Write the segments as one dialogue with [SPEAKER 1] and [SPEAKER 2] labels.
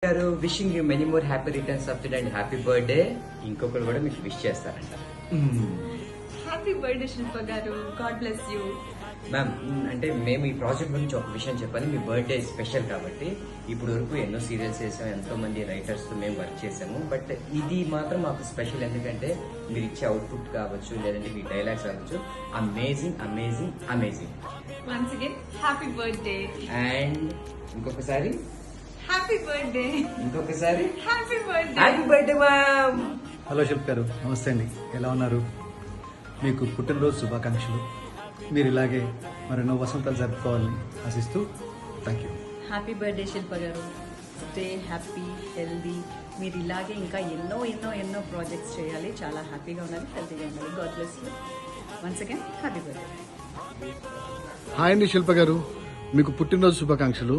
[SPEAKER 1] గారు wishing you many more happy returns of the day and happy birthday. ఇంకొకరు కూడా మీకు విష్ చేస్తారంట.
[SPEAKER 2] హ్యాపీ బర్త్డే శిల్ప గారు, గాడ్ బ్లెస్ యూ.
[SPEAKER 1] మ్యామ్, అంటే మేము ఈ ప్రాజెక్ట్ గురించి ఒక విషయం చెప్పాలి. మీ బర్త్డే స్పెషల్ కాబట్టి ఇప్పుడు వరకు ఎన్నో సీరియల్స్ చేసాము, ఎంతో మంది రైటర్స్ తో మేము వర్క్ చేసాము. బట్ ఇది మాత్రం మాకు స్పెషల్, ఎందుకంటే మీరు ఇచ్చే అవుట్పుట్ కావచ్చు, లేదంటే మీ డైలాగ్స్ కావచ్చు, amazing amazing amazing.
[SPEAKER 2] Once again happy birthday.
[SPEAKER 1] And ఇంకొకసారి
[SPEAKER 2] హ్యాపీ బర్త్డే.
[SPEAKER 1] ఇంకొకసారి
[SPEAKER 2] happy birthday.
[SPEAKER 1] Happy birthday ma'am.
[SPEAKER 3] Hello Shilp గారు, నమస్తే అండి. ఎలా ఉన్నారు? మీకు పుట్టినరోజు శుభాకాంక్షలు. మీరు ఇలాగే మరెన్నో వసంతాలు జరుపుకోవాలని ఆశిస్తూ thank you.
[SPEAKER 4] Happy birthday Shilpa గారు. Stay happy, healthy. మీరు ఇలాగే ఇంకా ఎన్నో ఎన్నో ఎన్నో ప్రాజెక్ట్స్ చేయాలి. చాలా హ్యాపీగా ఉండాలి, హెల్తీగా ఉండాలి. God bless you. Once again happy birthday.
[SPEAKER 3] Hi అండి శిల్ప గారు, మీకు పుట్టినరోజు శుభాకాంక్షలు.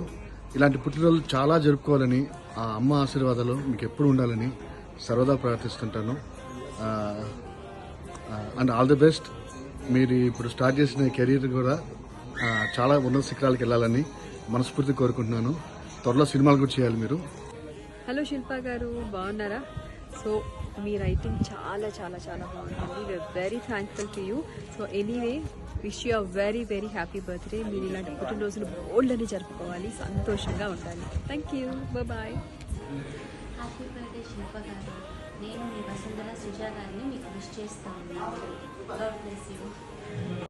[SPEAKER 3] ఇలాంటి పుట్టినరోజు చాలా జరుపుకోవాలని, ఆ అమ్మ ఆశీర్వాదాలు మీకు ఎప్పుడు ఉండాలని సర్వదా ప్రార్థిస్తుంటాను. And all the best. మీరు ఇప్పుడు స్టార్ట్ చేసిన కెరీర్ కూడా చాలా ఉన్నత శిఖరాలకు వెళ్ళాలని మనస్ఫూర్తి కోరుకుంటున్నాను. త్వరలో సినిమాలు కూడా చేయాలి మీరు.
[SPEAKER 5] హలో శిల్ప గారు, బాగున్నారా? సో మీ రైటింగ్ చాలా చాలా చాలా బాగుంటుంది. We are very thankful to you. So anyway, wish you very very happy birthday. మీరు ఇలాంటి పుట్టినరోజులు బోల్డ్ అని జరుపుకోవాలి, సంతోషంగా ఉండాలి. Thank you, bye.
[SPEAKER 6] Happy birthday Shilpa గారు. నేను మీ వసుంధర సుజా గారిని మీకు విష్ చేస్తాను. God bless you.